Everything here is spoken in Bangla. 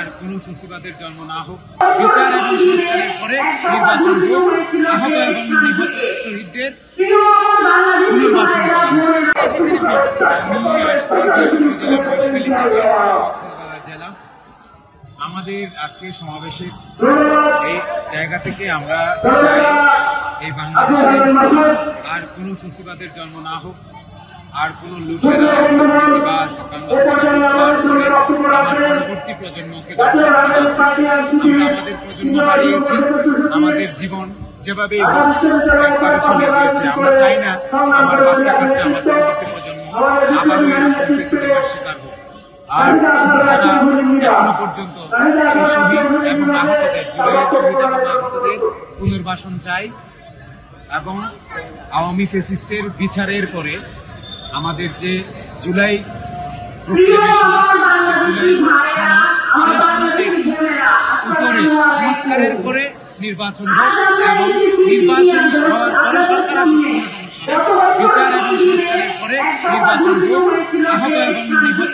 আর কোনো ফেসিবাদের জন্ম না হোক। বিচার এবং সংস্কারের পরে নির্বাচন হোক। আহত এবং নিহত শহীদদের পুনর্বাসন করা হোক। আমি আসছি জেলা মহেশখালী থেকে, কক্সবাজার জেলা। আমাদের আজকে সমাবেশের এই জায়গা থেকে আমরা চাই এই বাংলাদেশে আর কোনো ফেসিবাদের জন্ম না হোক, আর কোনো লুটেরা দুর্নীতিবাজ বাংলাদেশের আমার পরবর্তী প্রজন্মকে আমরা আমাদের প্রজন্ম হারিয়েছি। আমাদের জীবন যেভাবেই হোক একবারে চলে গিয়েছে। আমরা চাই না আমার বাচ্চা কাচ্চা, আমার পরবর্তী প্রজন্ম আবারও এরকম ফেসিবাদের শিকার হোক। আর যারা এখনো পর্যন্ত সেই শহীদ এবং আহতদের, জুলাইয়ের শহীদ এবং আহতদের পুনর্বাসন চাই এবং আওয়ামী ফ্যাসিস্টের বিচারের পরে আমাদের যে জুলাই প্রক্লেমেশন, জুলাই সেই সনদের উপরে সংস্কারের পরে নির্বাচন হোক এবং নির্বাচন হওয়ার পরে সরকার আসুক, কোনো সমস্যা নেই। বিচার এবং সংস্কারের পরে নির্বাচন হোক। আহত এবং নিহত